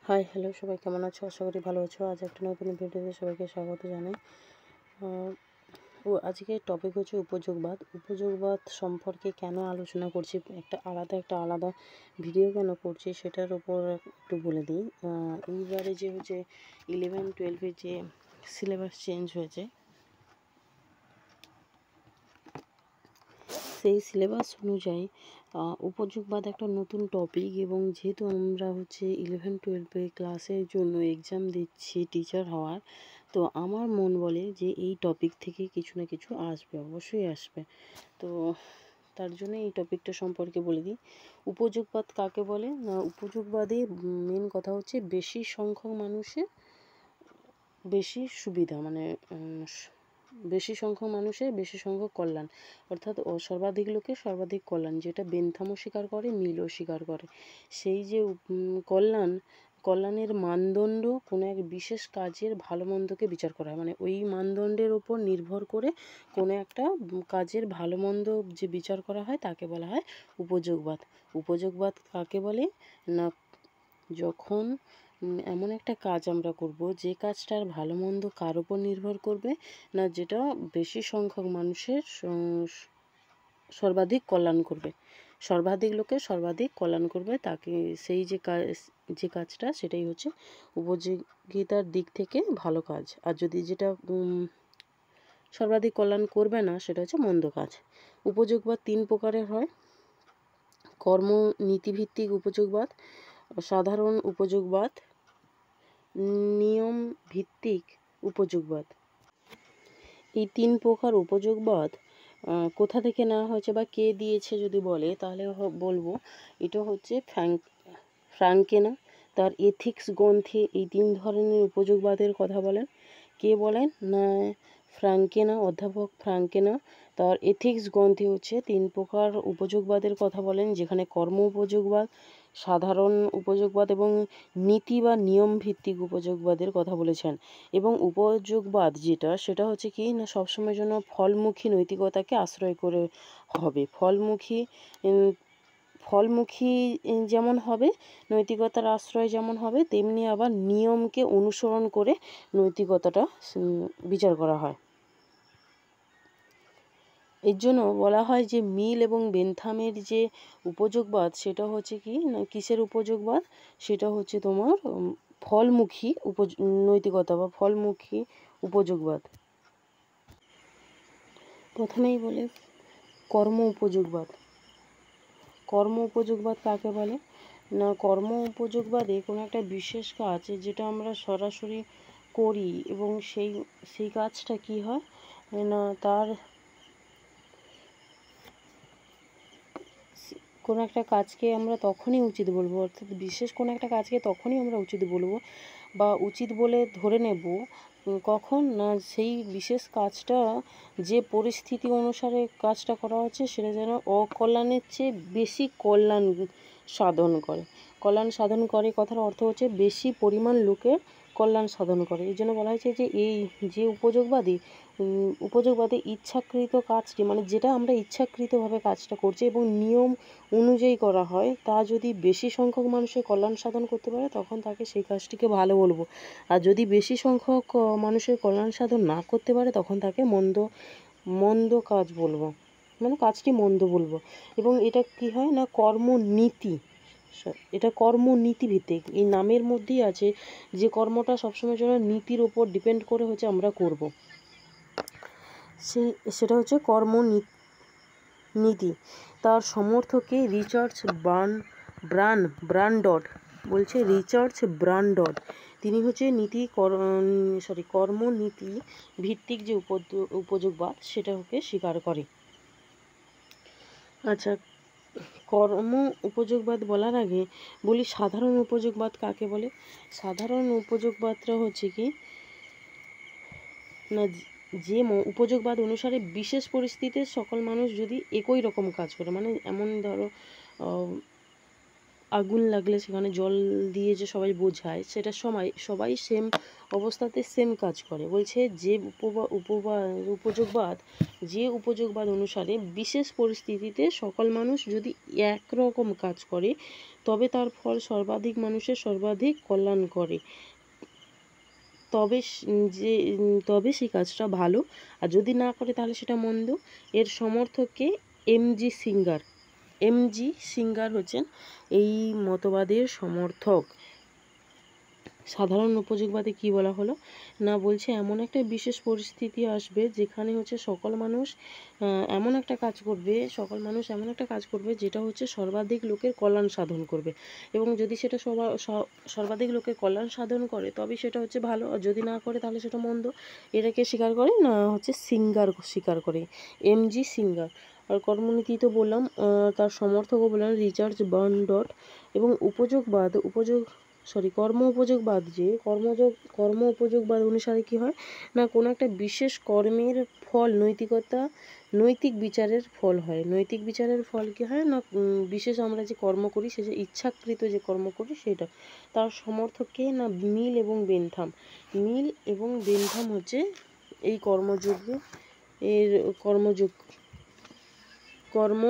Hi hello সবাই কেমন আছো? আশা করি ভালো আছো। আজ একটা নতুন ভিডিওতে সবাইকে স্বাগত জানাই। আজকের টপিক হচ্ছে উপযোগবাদ। উপযোগবাদ সম্পর্কে কেন আলোচনা করছি, একটা আলাদা ভিডিও কেন করছি সেটার উপর একটু বলে দিই। এইবারে যে হচ্ছে 11-12 যে সিলেবাস চেঞ্জ হয়েছে, সেই সিলেবাস অনুযায়ী উপযোগবাদ একটা নতুন টপিক, এবং যেহেতু আমরা হচ্ছে 11-12 ক্লাসের জন্য এক্সাম দিচ্ছি টিচার হওয়ার, তো আমার মন বলে যে এই টপিক থেকে কিছু না কিছু আসবে, অবশ্যই আসবে। তো তার জন্য এই টপিকটা সম্পর্কে বলে দিই। উপযোগবাদ কাকে বলে না, উপযোগবাদে মেন কথা হচ্ছে বেশি সংখ্যক মানুষের বেশি সুবিধা, মানে বেশি সংখ্যক মানুষের বেশি সংখ্যক কল্যাণ, অর্থাৎ সর্বাধিক লোকের সর্বাধিক কল্যাণ, যেটা বেন্থামও স্বীকার করে, মিলও স্বীকার করে। সেই যে কল্যাণের মানদণ্ড কোনো এক বিশেষ কাজের ভালো মন্দকে বিচার করা হয়, মানে ওই মানদণ্ডের ওপর নির্ভর করে কোনো একটা কাজের ভালো মন্দ যে বিচার করা হয় তাকে বলা হয় উপযোগবাদ। উপযোগবাদ কাকে বলে না, যখন এমন একটা কাজ আমরা করব যে কাজটার ভালো মন্দ কার উপর নির্ভর করবে না, যেটা বেশি সংখ্যক মানুষের সর্বাধিক কল্যাণ করবে, সর্বাধিক লোকের সর্বাধিক কল্যাণ করবে, তাকে সেই যে কাজটা সেটাই হচ্ছে উপযোগিতার দিক থেকে ভালো কাজ। আর যদি যেটা সর্বাধিক কল্যাণ করবে না সেটা হচ্ছে মন্দ কাজ। উপযোগবাদ 3 প্রকারের হয়: কর্মনীতিভিত্তিক উপযোগবাদ, সাধারণ উপযোগবাদ, নিয়ম ভিত্তিক উপযোগবাদ। এই 3 প্রকার উপযোগবাদ কোথা থেকে নেওয়া হয়েছে বা কে দিয়েছে যদি বলে, তাহলে বলবো এটা হচ্ছে ফ্রাঙ্কেনা। তার এথিক্স গ্রন্থে এই 3 ধরনের উপযোগবাদের কথা বলেন। কে বলেন না, ফ্রাঙ্কেনা, অধ্যাপক ফ্রাঙ্কেনা। তার এথিক্স গ্রন্থে হচ্ছে 3 প্রকার উপযোগবাদের কথা বলেন, যেখানে কর্ম উপযোগবাদ, সাধারণ উপযোগবাদ এবং নীতি বা নিয়ম ভিত্তিক উপযোগবাদের কথা বলেছেন। এবং উপযোগবাদ যেটা, সেটা হচ্ছে কি না, সবসময়ের জন্য ফলমুখী নৈতিকতাকে আশ্রয় করে হবে। ফলমুখী যেমন হবে, নৈতিকতার আশ্রয় যেমন হবে, তেমনি আবার নিয়মকে অনুসরণ করে নৈতিকতাটা বিচার করা হয়। এর জন্য বলা হয় যে মিল এবং বেন্থামের যে উপযোগবাদ, সেটা হচ্ছে কি না, কিসের উপযোগবাদ, সেটা হচ্ছে তোমার ফলমুখী নৈতিকতা বা ফলমুখী উপযোগবাদ। প্রথমেই বলে কর্ম উপযোগবাদ। কর্ম উপযোগবাদ কাকে বলে না, কর্ম উপযোগবাদে কোনো একটা বিশেষ কাজ যেটা আমরা সরাসরি করি, এবং সেই কাজটা কি হয় না, তার কোনো একটা কাজকে আমরা তখনই উচিত বলবো, অর্থাৎ বিশেষ কোনো একটা কাজকে তখনই আমরা উচিত বলবো বা উচিত বলে ধরে নেব কখন না, সেই বিশেষ কাজটা যে পরিস্থিতি অনুসারে কাজটা করা হচ্ছে সেটা যেন অকল্যাণের চেয়ে বেশি কল্যাণ সাধন করে। কল্যাণ সাধন করে কথার অর্থ হচ্ছে বেশি পরিমাণ লোকের কল্যাণ সাধন করে। এই জন্য বলা হয়েছে যে এই যে উপযোগবাদী ইচ্ছাকৃত কাজটি, মানে যেটা আমরা ইচ্ছাকৃতভাবে কাজটা করছি এবং নিয়ম অনুযায়ী করা হয়, তা যদি বেশি সংখ্যক মানুষের কল্যাণ সাধন করতে পারে তখন তাকে সেই কাজটিকে ভালো বলবো। আর যদি বেশি সংখ্যক মানুষের কল্যাণ সাধন না করতে পারে তখন তাকে মন্দ কাজ বলবো, মানে কাজটি মন্দ বলবো। এবং এটা কি হয় না, কর্মনীতি, এটা কর্মনীতি ভিত্তিক। এই নামের মধ্যেই আছে যে কর্মটা সবসময় জন্য নীতির ওপর ডিপেন্ড করে হচ্ছে আমরা করব, সেটা হচ্ছে কর্মনীতি। তার সমর্থকে রিচার্ড ব্রানডড বলছে, রিচার্ড ব্রানডড তিনি হচ্ছে কর্মনীতি ভিত্তিক যে উপযোগবাদ সেটাকে স্বীকার করে। আচ্ছা, কর্ম উপযোগবাদ বলার আগে বলি সাধারণ উপযোগবাদ কাকে বলে। সাধারণ উপযোগবাদটা হচ্ছে কি না, যে উপযোগবাদ অনুসারে বিশেষ পরিস্থিতিতে সকল মানুষ যদি একই রকম কাজ করে, মানে এমন ধরো আগুন লাগলে সেখানে জল দিয়ে যে সবাই বোঝায়, সেটা সবাই সেম অবস্থাতে সেম কাজ করে। বলছে যে উপযোগবাদ অনুসারে বিশেষ পরিস্থিতিতে সকল মানুষ যদি একরকম কাজ করে তবে তার ফল সর্বাধিক মানুষের সর্বাধিক কল্যাণ করে, তবে সেই কাজটা ভালো, আর যদি না করে তাহলে সেটা মন্দ। এর সমর্থককে এমজি সিঙ্গার হচ্ছেন এই মতবাদের সমর্থক। সাধারণ উপযোগবাদে কি বলা হলো না, বলছে এমন একটা বিশেষ পরিস্থিতি আসবে যেখানে হচ্ছে সকল মানুষ এমন একটা কাজ করবে যেটা হচ্ছে সর্বাধিক লোকের কল্যাণ সাধন করবে, এবং যদি সেটা সর্বাধিক লোকের কল্যাণ সাধন করে তবে সেটা হচ্ছে ভালো, আর যদি না করে তাহলে সেটা মন্দ। এটাকে স্বীকার করে না হচ্ছে সিঙ্গার স্বীকার করে, এমজি সিঙ্গার। আর কর্মনীতি তো বললাম, তার সমর্থকও বললাম রিচার্ড বার্নডট। এবং কর্ম উপযোগবাদ অনুসারে কি হয় না, কোনো একটা বিশেষ কর্মের ফল নৈতিক বিচারের ফল হয়। নৈতিক বিচারের ফল কি হয় না, বিশেষ আমরা যে কর্ম করি সে যে ইচ্ছাকৃত যে কর্ম করি সেটা। তার সমর্থককে না মিল এবং বেনথাম হচ্ছে এই কর্ম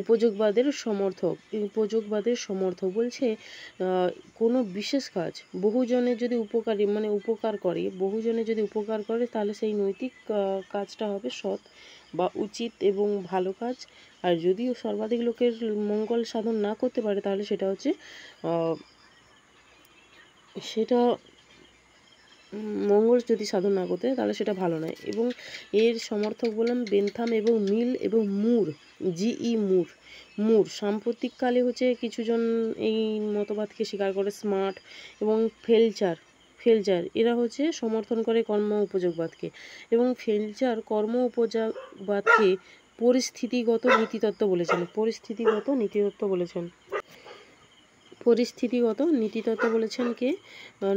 উপযোগবাদের সমর্থক। বলছে কোনো বিশেষ কাজ বহুজনের যদি উপকার করে তাহলে সেই নৈতিক কাজটা হবে সৎ বা উচিত এবং ভালো কাজ। আর যদিও সর্বাধিক লোকের মঙ্গল সাধন না করতে পারে তাহলে সেটা হচ্ছে মঙ্গল যদি সাধন না করতে তাহলে সেটা ভালো নয়। এবং এর সমর্থক বললাম বেনথাম এবং মিল এবং মুর। সাম্প্রতিককালে হচ্ছে কিছুজন এই মতবাদকে স্বীকার করে। স্মার্ট এবং ফেলচার এরা হচ্ছে সমর্থন করে কর্ম উপযোগবাদকে, এবং ফেলচার কর্ম উপযোগবাদকে পরিস্থিতিগত নীতিতত্ত্ব বলেছেন কে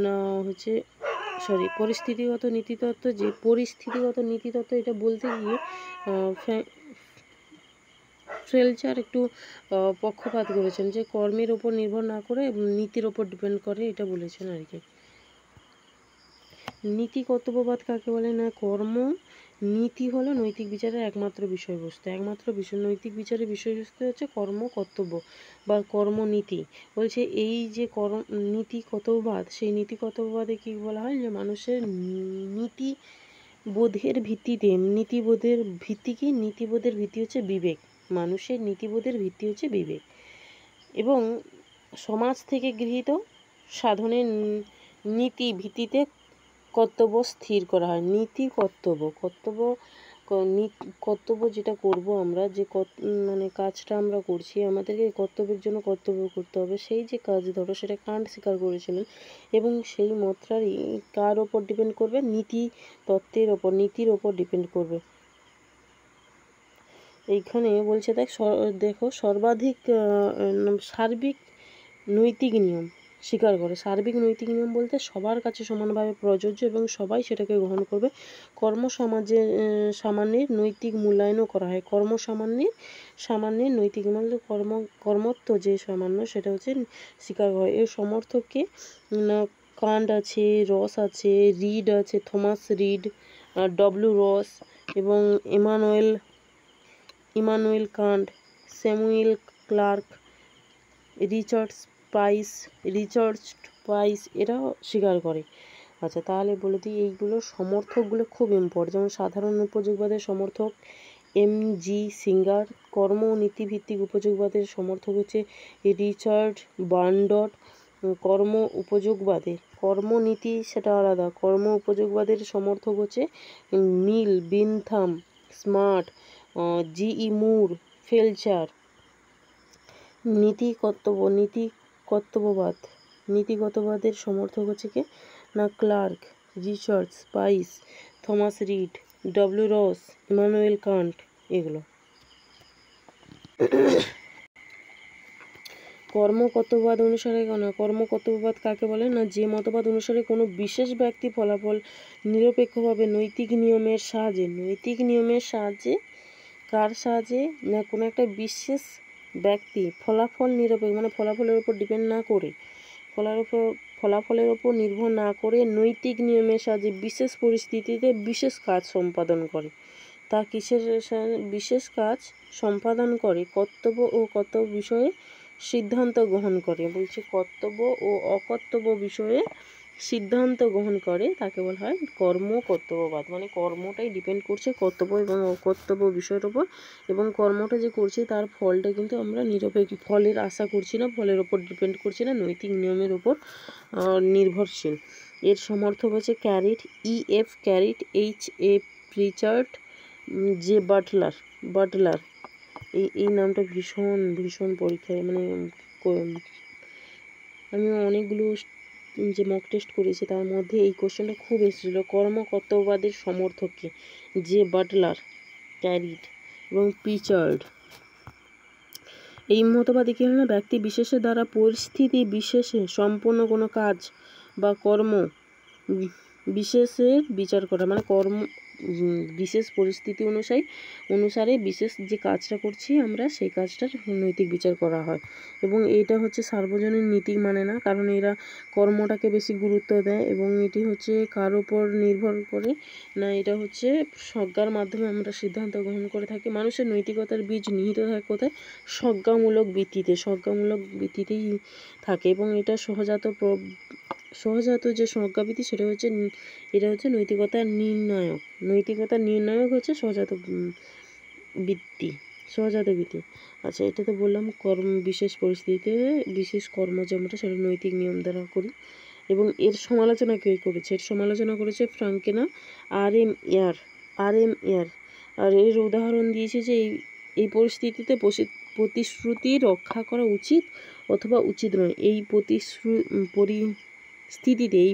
না হচ্ছে পরিস্থিতিগত নীতিতত্ত্ব এটা বলতে গিয়ে ফেলচার একটু পক্ষপাত করেছেন, যে কর্মের ওপর নির্ভর না করে নীতির ওপর ডিপেন্ড করে, এটা বলেছেন আর কি। নীতি কর্তব্যবাদ কাকে বলে না, নীতি হলো নৈতিক বিচারের একমাত্র বিষয়বস্তু। নৈতিক বিচারের বিষয়বস্তু হচ্ছে কর্ম কর্তব্য বা কর্মনীতি। বলছে এই যে নীতি কর্তব্যবাদ, সেই নীতি কর্তব্যবাদে কি বলা হয় যে মানুষের নীতিবোধের ভিত্তি হচ্ছে বিবেক। মানুষের নীতিবোধের ভিত্তি হচ্ছে বিবেক, এবং সমাজ থেকে গৃহীত সাধনের নীতি ভিত্তিতে কর্তব্য স্থির করা হয়। কর্তব্য যেটা করব আমরা, যে কাজটা আমরা করছি, আমাদেরকে কর্তব্যের জন্য কর্তব্য করতে হবে। সেই যে কাজ ধরো সেটা কান্ট স্বীকার করেছিলেন, এবং সেই মতটারই কার ওপর ডিপেন্ড করবে, নীতির ওপর ডিপেন্ড করবে। এইখানে বলছে দেখো সার্বিক নৈতিক নিয়ম স্বীকার করে। সার্বিক নৈতিক নিয়ম বলতে সবার কাছে সমানভাবে প্রযোজ্য এবং সবাই সেটাকে গ্রহণ করবে। সামান্যের নৈতিক মূল্যায়নও করা হয়। সামান্যের নৈতিক মানে কর্মত্ব যে সামান্য, সেটা হচ্ছে স্বীকার করা হয়। এর সমর্থককে কান্ট আছে, রস আছে, রিড আছে, থমাস রিড, ডব্লিউ রস এবং Immanuel Kant, Samuel Clarke, Richard Price এরাও স্বীকার করে। আচ্ছা, তাহলে বলে দিই এইগুলো সমর্থকগুলো খুব ইম্পর্টেন্ট। যেমন সাধারণ উপযোগবাদের সমর্থক এমজি সিঙ্গার, কর্ম ও নীতিভিত্তিক উপযোগবাদের সমর্থক হচ্ছে রিচার্ড বার্নডট। কর্মনীতি সেটা আলাদা। কর্ম উপযোগবাদের সমর্থক হচ্ছে মিল, বেনথাম, স্মার্ট, মুর, ফেলচার। নীতি কর্তব্যবাদের সমর্থক হচ্ছে কে না Clarke, Richard Price, Thomas Reid, W Ross, Immanuel Kant, এগুলো। কর্মকর্তব্যবাদ কাকে বলে না, যে মতবাদ অনুসারে কোনো বিশেষ ব্যক্তি ফলাফল নিরপেক্ষভাবে নৈতিক নিয়মের সাহায্যে কার সাহায্যে না কোনো একটা বিশেষ ব্যক্তি ফলাফল নিরপেক্ষ মানে ফলাফলের উপর ডিপেন্ড না করে, ফলাফলের ওপর নির্ভর না করে নৈতিক নিয়মের সাহায্যে বিশেষ পরিস্থিতিতে বিশেষ কাজ সম্পাদন করে। তা কিসের বিশেষ কাজ সম্পাদন করে? কর্তব্য ও কর্তব্য বিষয়ে সিদ্ধান্ত গ্রহণ করে। বলছে কর্তব্য ও অকর্তব্য বিষয়ে সিদ্ধান্ত গ্রহণ করে, তাকে বলা হয় কর্তব্যবাদ। মানে কর্মটাই ডিপেন্ড করছে কর্তব্য এবং অকর্তব্য বিষয়ের ওপর, এবং কর্মটা যে করছি তার ফলটা কিন্তু আমরা নিরপেক্ষ ফলের আশা করছি না, ফলের ওপর ডিপেন্ড করছি না, নৈতিক নিয়মের ওপর নির্ভরশীল। এর সমর্থক হচ্ছে ক্যারিট E.F. ক্যারিট, H.A. প্রিচার্ড, J Butler. এই নামটা ভীষণ পরীক্ষায় মানে আমি অনেকগুলো যে মক টেস্ট করেছি তার মধ্যে এই কোশ্চেনটা খুব এসেছিল। কর্তব্যবাদের সমর্থক কে? জে বাটলার, ক্যারিট এবং প্রিচার্ড। এই মতবাদে কী হয় না, ব্যক্তি বিশেষের দ্বারা পরিস্থিতি বিশেষে সম্পন্ন কোনো কাজ বা কর্ম বিশেষের বিচার করা, মানে বিশেষ পরিস্থিতি অনুসারে বিশেষ যে কাজটা করছি আমরা সেই কাজটার নৈতিক বিচার করা হয়। এবং এইটা হচ্ছে সার্বজনীন নীতি মানে না, কারণ এরা কর্মটাকে বেশি গুরুত্ব দেয় এবং এটি হচ্ছে কার ওপর নির্ভর করে না, এটা হচ্ছে স্বজ্ঞার মাধ্যমে আমরা সিদ্ধান্ত গ্রহণ করে থাকি। মানুষের নৈতিকতার বীজ নিহিত থাকে কোথায়? স্বজ্ঞামূলক বৃত্তিতেই থাকে, এবং এটা সহজাত যে স্বজ্ঞাবৃত্তি সেটা হচ্ছে নৈতিকতার নির্ণায়ক হচ্ছে সহজাত বৃত্তি। আচ্ছা, এটা তো বললাম বিশেষ পরিস্থিতিতে বিশেষ কর্ম যে আমরা সেটা নৈতিক নিয়ম দ্বারা করি। এবং এর সমালোচনা কে করেছে? এর সমালোচনা করেছে ফ্রাঙ্কেনা R.M. ইয়ার। আর এর উদাহরণ দিয়েছে যে এই পরিস্থিতিতে প্রতিশ্রুতি রক্ষা করা উচিত অথবা উচিত নয়। এই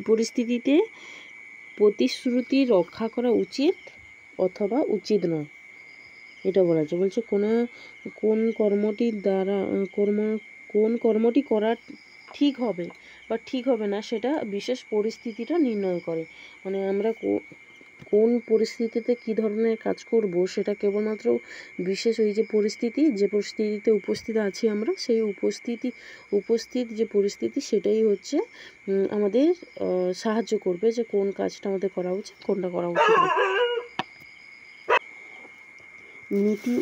পরিস্থিতিতে প্রতিশ্রুতি রক্ষা করা উচিত অথবা উচিত নয়, এটা বলা হচ্ছে। বলছে কোন কর্মটি করা ঠিক হবে বা ঠিক হবে না সেটা বিশেষ পরিস্থিতিটা নির্ণয় করে। মানে আমরা কোন পরিস্থিতিতে কী ধরনের কাজ করব সেটা কেবলমাত্র বিশেষ যে পরিস্থিতিতে উপস্থিত আছি আমরা, সেই উপস্থিত যে পরিস্থিতি সেটাই হচ্ছে আমাদের সাহায্য করবে যে কোন কাজটা আমাদের করা উচিত, কোনটা করা উচিত না। নীতি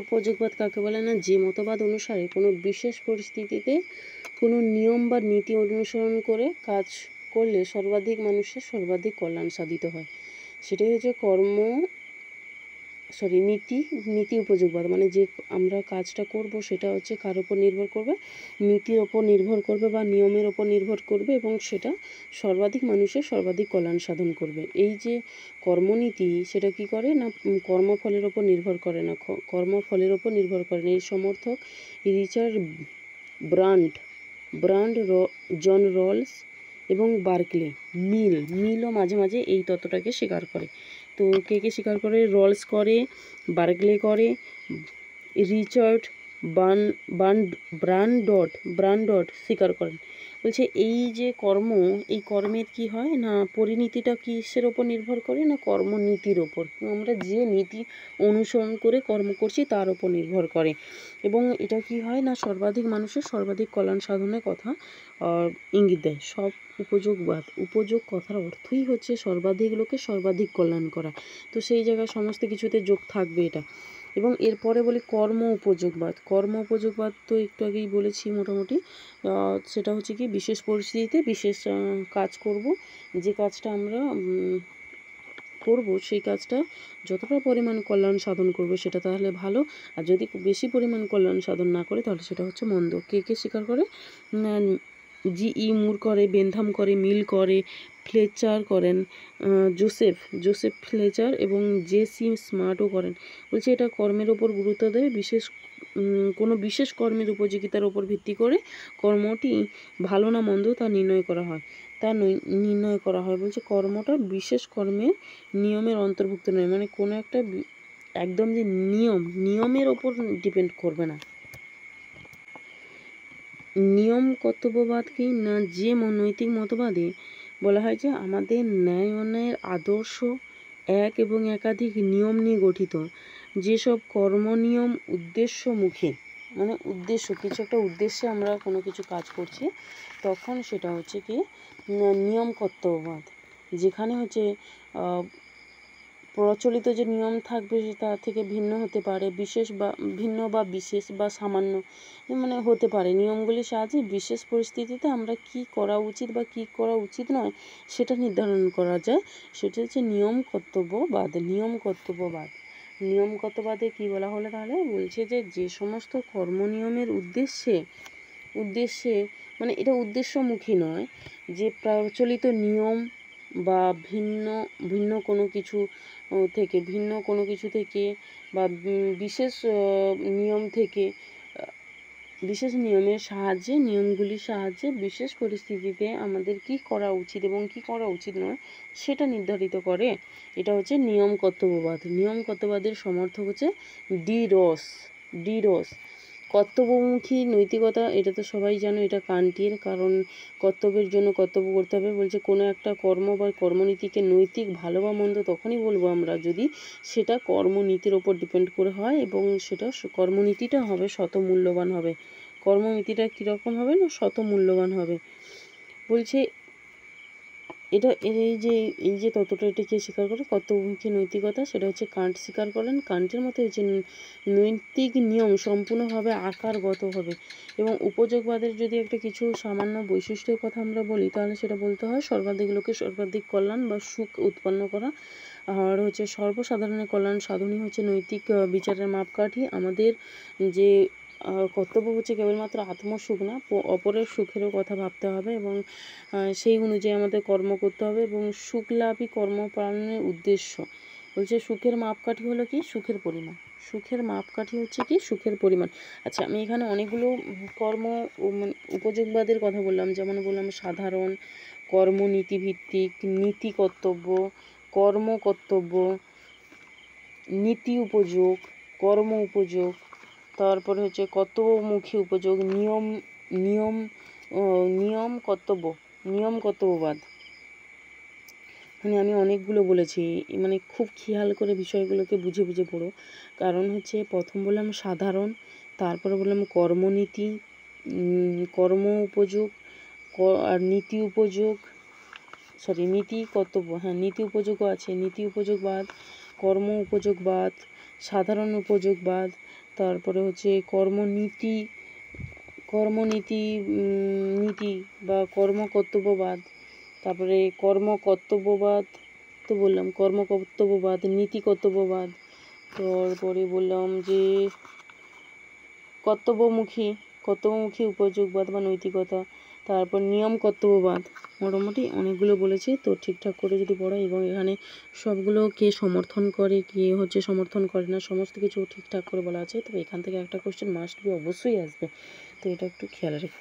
উপযোগবাদ কাকে বলে না? যে মতবাদ অনুসারে কোনো বিশেষ পরিস্থিতিতে কোনো নিয়ম বা নীতি অনুসরণ করে কাজ করলে মানুষের সর্বাধিক কল্যাণ সাধিত হয়, সেটাই হচ্ছে নীতি উপযোগবাদ। মানে যে আমরা কাজটা করব সেটা হচ্ছে কার ওপর নির্ভর করবে? নীতির ওপর নির্ভর করবে বা নিয়মের ওপর নির্ভর করবে, এবং সেটা মানুষের সর্বাধিক কল্যাণ সাধন করবে। এই যে কর্মনীতি সেটা কি করে না, কর্মফলের ওপর নির্ভর করে না, এই সমর্থক রিচার্ড ব্রান্ড, জন রলস এবং বার্কলে। মিলও মাঝে মাঝে এই তত্ত্বটাকে স্বীকার করে। তো কে স্বীকার করে? রলস করে, বার্কলে করে, রিচার্ড ব্রান্ডট স্বীকার করেন। বলছে এই যে এই কর্মের কি হয় না, পরিণতিটা কিসের ওপর নির্ভর করে না, কর্মনীতির ওপর। আমরা যে নীতি অনুসরণ করে কর্ম করছি তার ওপর নির্ভর করে, এবং এটা কি হয় না, মানুষের সর্বাধিক কল্যাণ সাধনের কথা ইঙ্গিত দেয়। উপযোগ কথার অর্থই হচ্ছে সর্বাধিক লোকের সর্বাধিক কল্যাণ করা। তো সেই জায়গায় সমস্ত কিছুতে যোগ থাকবে এটা। এবং এরপরে বলি কর্ম উপযোগবাদ তো একটু আগেই বলেছি মোটামুটি। সেটা হচ্ছে কি, বিশেষ পরিস্থিতিতে বিশেষ কাজ করব, যে কাজটা আমরা করব সেই কাজটা যতটা পরিমাণ কল্যাণ সাধন করবে সেটা তাহলে ভালো, আর যদি বেশি পরিমাণ কল্যাণ সাধন না করে তাহলে সেটা হচ্ছে মন্দ। কে স্বীকার করে? G.E. মুর করে, বেনথাম করে, মিল করে, ফ্লেচার করেন, জোসেফ ফ্লেচার এবং J.C. স্মার্টও করেন। বলছে এটা কর্মের ওপর গুরুত্ব দেয়, কোনো বিশেষ কর্মের উপযোগিতার ওপর ভিত্তি করে কর্মটি ভালো না মন্দ তা নির্ণয় করা হয়। বলছে কর্মটা বিশেষ কর্মের নিয়মের অন্তর্ভুক্ত নয়, মানে কোনো একটা একদম যে নিয়মের ওপর ডিপেন্ড করবে না। নিয়ম কর্তব্যবাদ কি না, যে নৈতিক মতবাদে বলা হয় যে আমাদের ন্যায় অন্যায়ের আদর্শ এক এবং একাধিক নিয়ম নিয়ে গঠিত, যেসব কর্মনিয়ম উদ্দেশ্যমুখী, মানে উদ্দেশ্য, কিছু একটা উদ্দেশ্যে আমরা কোনো কিছু কাজ করছি, তখন সেটা হচ্ছে কি নিয়ম কর্তব্যবাদ। যেখানে হচ্ছে প্রচলিত যে নিয়ম থাকবে তা থেকে ভিন্ন হতে পারে, ভিন্ন বা বিশেষ বা সামান্য মানে হতে পারে। নিয়মগুলির সাহায্যে বিশেষ পরিস্থিতিতে আমরা কি করা উচিত বা কি করা উচিত নয় সেটা নির্ধারণ করা যায়। সেটা হচ্ছে নিয়ম কর্তব্যবাদ। নিয়ম কর্তব্যবাদে কী বলা হলো তাহলে? বলছে যে সমস্ত কর্ম নিয়মের উদ্দেশ্যে মানে এটা উদ্দেশ্যমুখী নয়, যে প্রচলিত নিয়ম বা ভিন্ন কোনো কিছু থেকে বা বিশেষ নিয়মগুলির সাহায্যে বিশেষ পরিস্থিতিতে আমাদের কি করা উচিত এবং কি করা উচিত নয় সেটা নির্ধারিত করে। এটা হচ্ছে নিয়ম কর্তব্যবাদ। নিয়ম কর্তব্যবাদের সমর্থক হচ্ছে ডি রস। কর্তব্যমুখী নৈতিকতা, এটা তো সবাই জানো, এটা কান্টের। কারণ কর্তব্যের জন্য কর্তব্য করতে হবে। বলছে কোনো একটা কর্ম বা কর্মনীতিকে নৈতিক ভালো বা মন্দ তখনই বলবো আমরা যদি সেটা কর্মনীতির ওপর ডিপেন্ড করে হয় এবং সেটা কর্মনীতিটা হবে শতমূল্যবান হবে। কর্মনীতিটা কীরকম হবে না, শতমূল্যবান হবে। বলছে এটা এই যে ততটা এটা কে স্বীকার করে? কর্তব্যমুখী নৈতিকতা, সেটা হচ্ছে কান্ট স্বীকার করেন। কান্টের মতে হচ্ছে নৈতিক নিয়ম সম্পূর্ণভাবে আকারগত হবে। এবং উপযোগবাদের যদি একটা কিছু সামান্য বৈশিষ্ট্যের কথা আমরা বলি তাহলে সেটা বলতে হয় সর্বাধিক লোকের সর্বাধিক কল্যাণ বা সুখ উৎপন্ন করা। আর হচ্ছে সর্বসাধারণের কল্যাণ সাধনই হচ্ছে নৈতিক বিচারের মাপকাঠি। আমাদের যে কর্তব্য হচ্ছে কেবলমাত্র আত্মসুখ না, অপরের সুখেরও কথা ভাবতে হবে এবং সেই অনুযায়ী আমাদের কর্ম করতে হবে এবং সুখ লাভই কর্ম পালনের উদ্দেশ্য। বলছে সুখের মাপকাঠি হলো কি? সুখের পরিমাণ। সুখের মাপকাঠি হচ্ছে কি? সুখের পরিমাণ। আচ্ছা, আমি এখানে অনেকগুলো উপযোগবাদের কথা বললাম, যেমন বললাম সাধারণ, কর্মনীতিভিত্তিক, নীতি কর্তব্য, কর্ম কর্তব্য, নীতি উপযোগ, কর্ম উপযোগ, তারপরে হচ্ছে কর্তব্যমুখী উপযোগ, নিয়ম কর্তব্যবাদ। মানে আমি অনেকগুলো বলেছি, মানে খুব খেয়াল করে বিষয়গুলোকে বুঝে বুঝে পড়ো। কারণ হচ্ছে প্রথম বললাম সাধারণ, তারপরে বললাম কর্মনীতি, কর্ম উপযোগ আর নীতি কর্তব্য, নীতি উপযোগও আছে, নীতি উপযোগবাদ, কর্ম উপযোগবাদ, সাধারণ উপযোগবাদ, তারপরে হচ্ছে কর্মনীতি নীতি বা কর্মকর্তব্যবাদ, তারপরে কর্মকর্তব্যবাদ তো বললাম, কর্মকর্তব্যবাদ, নীতি কর্তব্যবাদ, তারপরে বললাম যে কর্তব্যমুখী উপযোগবাদ বা নৈতিকতা, তারপর নিয়ম কর্তব্যবাদ। মোটামুটি অনেকগুলো বলেছি, তো ঠিকঠাক করে যদি পড়ো এবং এখানে সবগুলো কে সমর্থন করে, কে হচ্ছে সমর্থন করে না, সমস্ত কিছু ঠিকঠাক করে বলা আছে। তবে এখান থেকে একটা কোশ্চেন মাস্ট বি অবশ্যই আসবে, তো এটা একটু খেয়াল রেখো।